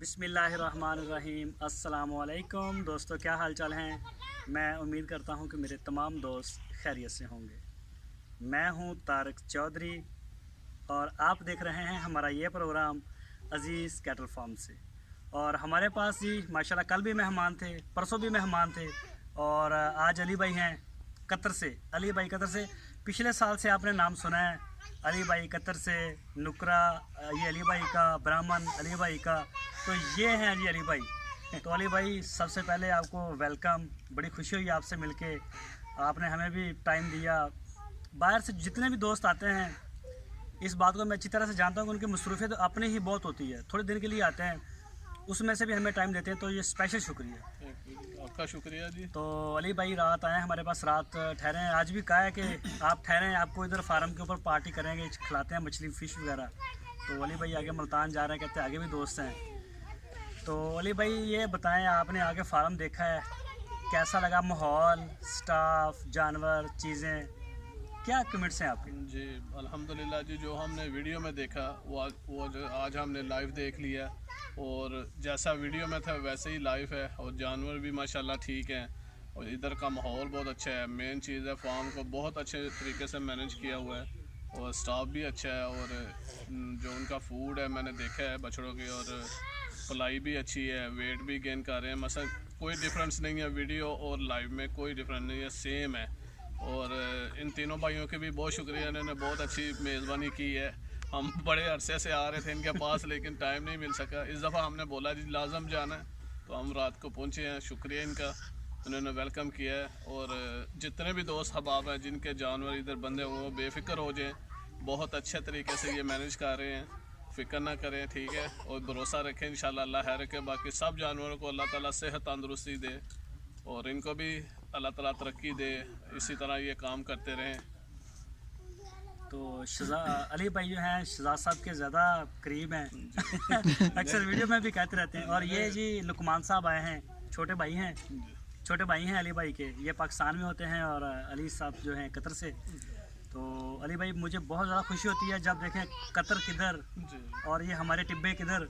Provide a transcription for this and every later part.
बिस्मिल्लाहिर्रहमानिर्रहीम। अस्सलामुअलैकुम दोस्तों, क्या हाल चाल हैं। मैं उम्मीद करता हूं कि मेरे तमाम दोस्त खैरियत से होंगे। मैं हूं तारिक चौधरी और आप देख रहे हैं हमारा ये प्रोग्राम अज़ीज़ कैटल फार्म से। और हमारे पास जी माशाल्लाह कल भी मेहमान थे, परसों भी मेहमान थे और आज अली भाई हैं कतर से। अली भाई कतर से, पिछले साल से आपने नाम सुना है, अली भाई कतर से, नुकरा ये अली भाई का, ब्राह्मण अली भाई का, तो ये हैं जी अली भाई। तो अली भाई सबसे पहले आपको वेलकम, बड़ी खुशी हुई आपसे मिलके, आपने हमें भी टाइम दिया। बाहर से जितने भी दोस्त आते हैं, इस बात को मैं अच्छी तरह से जानता हूँ कि उनकी मसरूफियत अपनी ही बहुत होती है, थोड़े दिन के लिए आते हैं, उसमें से भी हमें टाइम देते हैं, तो ये स्पेशल शुक्रिया। आपका शुक्रिया जी। तो अली भाई रात आए हमारे पास, रात ठहरे हैं। आज भी कहा है कि आप ठहरें, आपको इधर फार्म के ऊपर पार्टी करेंगे, खिलाते हैं मछली फ़िश वगैरह। तो अली भाई आगे मुल्तान जा रहे हैं, कहते हैं आगे भी दोस्त हैं। तो अली भाई ये बताएं, आपने आगे फार्म देखा है, कैसा लगा माहौल, स्टाफ, जानवर, चीज़ें, क्या कमेंट्स हैं आपके? जी अल्हम्दुलिल्लाह जी, जो हमने वीडियो में देखा वो जो आज हमने लाइव देख लिया, और जैसा वीडियो में था वैसे ही लाइव है, और जानवर भी माशाल्लाह ठीक हैं, और इधर का माहौल बहुत अच्छा है। मेन चीज़ है, फार्म को बहुत अच्छे तरीके से मैनेज किया हुआ है, और स्टाफ भी अच्छा है, और जो उनका फूड है मैंने देखा है बछड़ों की, और पलाई भी अच्छी है, वेट भी गेन कर रहे हैं। मतलब कोई डिफरेंस नहीं है, वीडियो और लाइव में कोई डिफरेंस नहीं है, सेम है। और इन तीनों भाइयों के भी बहुत शुक्रिया, इन्होंने बहुत अच्छी मेज़बानी की है। हम बड़े अरसे से आ रहे थे इनके पास, लेकिन टाइम नहीं मिल सका। इस दफ़ा हमने बोला जी लाजम जाना है, तो हम रात को पहुँचे हैं। शुक्रिया इनका, उन्होंने वेलकम किया है। और जितने भी दोस्त हबाब हैं जिनके जानवर इधर बंदे हुए, वो बेफिक्र हो जाएँ, बहुत अच्छे तरीके से ये मैनेज कर रहे हैं, फ़िक्र ना करें, ठीक है। और भरोसा रखें, इंशाल्लाह अल्लाह है रखे। बाकी सब जानवरों को अल्लाह ताला सेहत तंदुरुस्ती दे, और इनको भी अल्लाह ताला तरक्की दे, इसी तरह ये काम करते रहें। तो अली भाई जो हैं शहजाद साहब के ज़्यादा करीब हैं अक्सर वीडियो में भी कहते रहते हैं। और ये जी लुकमान साहब आए हैं, छोटे भाई हैं, छोटे भाई हैं अली भाई के, ये पाकिस्तान में होते हैं, और अली साहब जो हैं कतर से। तो अली भाई मुझे बहुत ज़्यादा खुशी होती है जब देखें कतर किधर और ये हमारे टिब्बे किधर।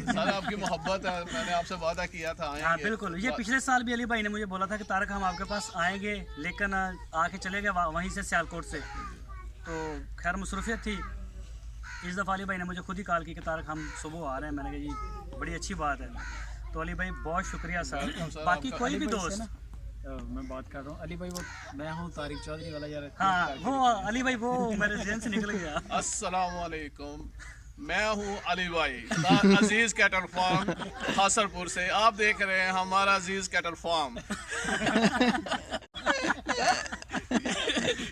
सर आपकी मोहब्बत है, मैंने आपसे वादा किया था आएंगे। हाँ बिल्कुल, ये पिछले साल भी अली भाई ने मुझे बोला था कि तारक हम आपके पास आएंगे, लेकिन आके चले गए वहीं से, सियालकोट से। तो खैर मसरूफियत थी। इस दफ़ा अली भाई ने मुझे खुद ही कॉल की कि तारक हम सुबह आ रहे हैं। मैंने कहा जी बड़ी अच्छी बात है। तो अली भाई बहुत शुक्रिया सर। बाकी कोई भी दोस्त, मैं बात कर रहा हूँ अली भाई, वो मैं हूँ तारिक चौधरी वाला यार। हाँ वो अली भाई, वो मेरे जहन से निकल गया। अस्सलाम वालेकुम, मैं हूँ अली भाई, अजीज़ कैटल फार्म खासरपुर से। आप देख रहे हैं हमारा अजीज़ कैटल फार्म।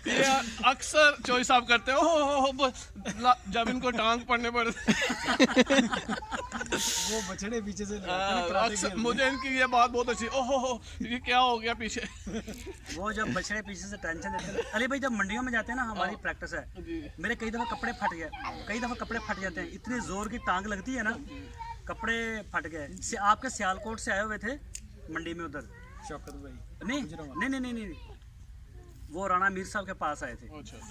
ये अक्सर चॉइस आप करते हो, जब इनको टांग पड़ने पड़ते वो बछड़े पीछे से अक्सर मुझे इनकी ये बात बहुत अच्छी, ओहो ये क्या हो गया पीछे। वो जब बछड़े पीछे से टेंशन देते हैं अली भाई, जब मंडियों में जाते हैं ना, हमारी प्रैक्टिस है, मेरे कई दफ़ा कपड़े फट गए, कई दफ़ा कपड़े फट जाते हैं, इतनी ज़ोर की टांग लगती है ना, कपड़े फट गए। आपके सियालकोट से आए हुए थे मंडी में उधर शौकत भाई, नहीं, वो राणा मीर साहब के पास आए थे।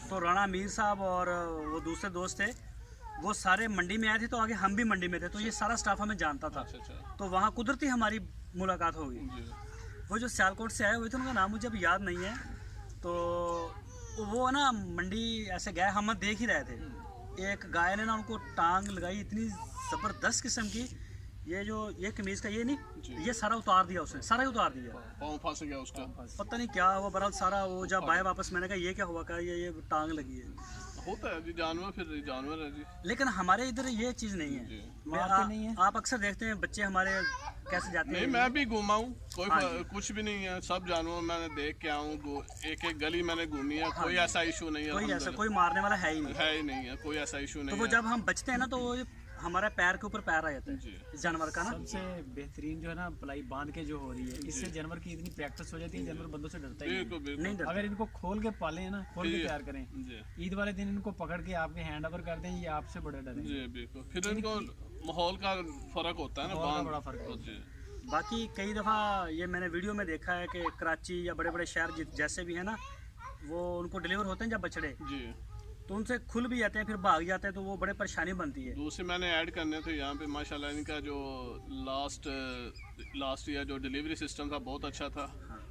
तो राणा मीर साहब और वो दूसरे दोस्त थे, वो सारे मंडी में आए थे, तो आगे हम भी मंडी में थे, तो ये सारा स्टाफ हमें जानता था। तो वहाँ कुदरती हमारी मुलाकात हो गई। वो जो सियालकोट से आए हुए थे, उनका नाम मुझे अब याद नहीं है, तो वो ना मंडी ऐसे गए, हम देख ही रहे थे, एक गाय ने ना उनको टांग लगाई इतनी ज़बरदस्त किस्म की, ये कमीज़ का ये नहीं, ये सारा उतार दिया उसने, सारा ही उतार दिया, पाँव फंस गया उसका, पता नहीं क्या हुआ, बहरहाल सारा वो जब आए वापस, मैंने कहा ये क्या हुआ, क्या ये टांग लगी है। होता है जी, जानवर फिर जानवर है जी। लेकिन हमारे इधर ये चीज़ नहीं है। आप अक्सर देखते हैं बच्चे हमारे कैसे जाते हैं। नहीं, मैं भी घूमा हूँ, कुछ भी नहीं है, सब जानवर मैंने देख के आऊँ, एक एक गली मैंने घूमी है, कोई ऐसा इशू नहीं है, कोई ऐसा कोई मारने वाला है ही नहीं है, कोई ऐसा इशू नहीं है। तो वो जब हम बचते हैं ना, तो वो हमारे पैर के ऊपर पैर आ जाता है इस जानवर का ना। सबसे बेहतरीन जो है ना पलाई बांध के जो हो रही है, इससे जानवर की इतनी प्रैक्टिस हो जाती है, जानवर बंदों से डरता ही नहीं डरता। अगर इनको खोल के पाले ना, खोल के तैयार करें, ईद वाले दिन इनको पकड़ के आपके हैंड ओवर कर दें, ये आपसे बड़े डरेंगे। फिर इनको माहौल का फर्क होता है ना, बड़ा फर्क होता है। बाकी कई दफ़ा ये मैंने वीडियो में देखा है कि कराची या बड़े बड़े शहर जैसे भी है ना, वो उनको डिलीवर होते हैं जब बछड़े, तो उनसे खुल भी जाते हैं, फिर भाग जाते हैं, तो वो बड़े परेशानी बनती है। दूसरी मैंने ऐड करने थे यहाँ पे माशाल्लाह, इनका जो लास्ट ईयर जो डिलीवरी सिस्टम था बहुत अच्छा था।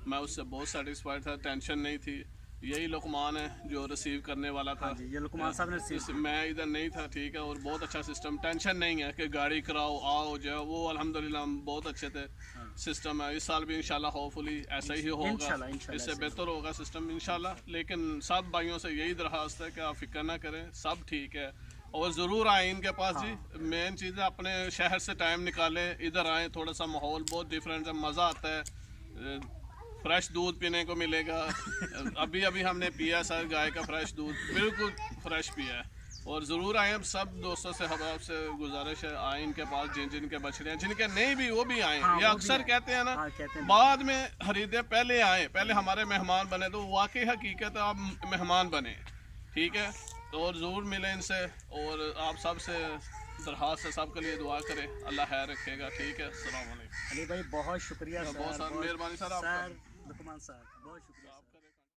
मैं उससे बहुत सेटिस्फाइड था, टेंशन नहीं थी। यही लुकमान है जो रिसीव करने वाला था। हाँ जी, ये लुकमान साहब ने रिसीव, मैं इधर नहीं था, ठीक है। और बहुत अच्छा सिस्टम, टेंशन नहीं है कि गाड़ी कराओ आओ जाओ, वो अल्हम्दुलिल्लाह बहुत अच्छे थे। सिस्टम है, इस साल भी इंशाल्लाह होपफुली ऐसा ही होगा, इससे बेहतर होगा सिस्टम इंशाल्लाह। लेकिन सब भाइयों से यही दरखास्त है कि आप फिक्र ना करें, सब ठीक है। और ज़रूर आए इनके पास जी। मेन चीज़ है अपने शहर से टाइम निकालें, इधर आए, थोड़ा सा माहौल बहुत डिफरेंट है, मज़ा आता है। फ्रेश दूध पीने को मिलेगा। अभी अभी हमने पिया सर गाय का फ्रेश दूध, बिल्कुल फ्रेश पिया है। और ज़रूर आए, हम सब दोस्तों से हबाब से गुजारिश है, आए इनके पास जिनके बछड़े हैं, जिनके नहीं भी वो भी आए। ये अक्सर कहते हैं ना, बाद में खरीदे, पहले आए, पहले हमारे मेहमान बने। तो वाकई हकीकत है, आप मेहमान बने, ठीक है। और ज़रूर मिले इनसे। और आप सब से दरखास्त है, सबके लिए दुआ करें, अल्लाह खैर रखेगा, ठीक है। अस्सलाम वालेकुम। अली भाई बहुत शुक्रिया, बहुत सारा मेहरबानी सर, लुकमान साहब बहुत शुक्रिया।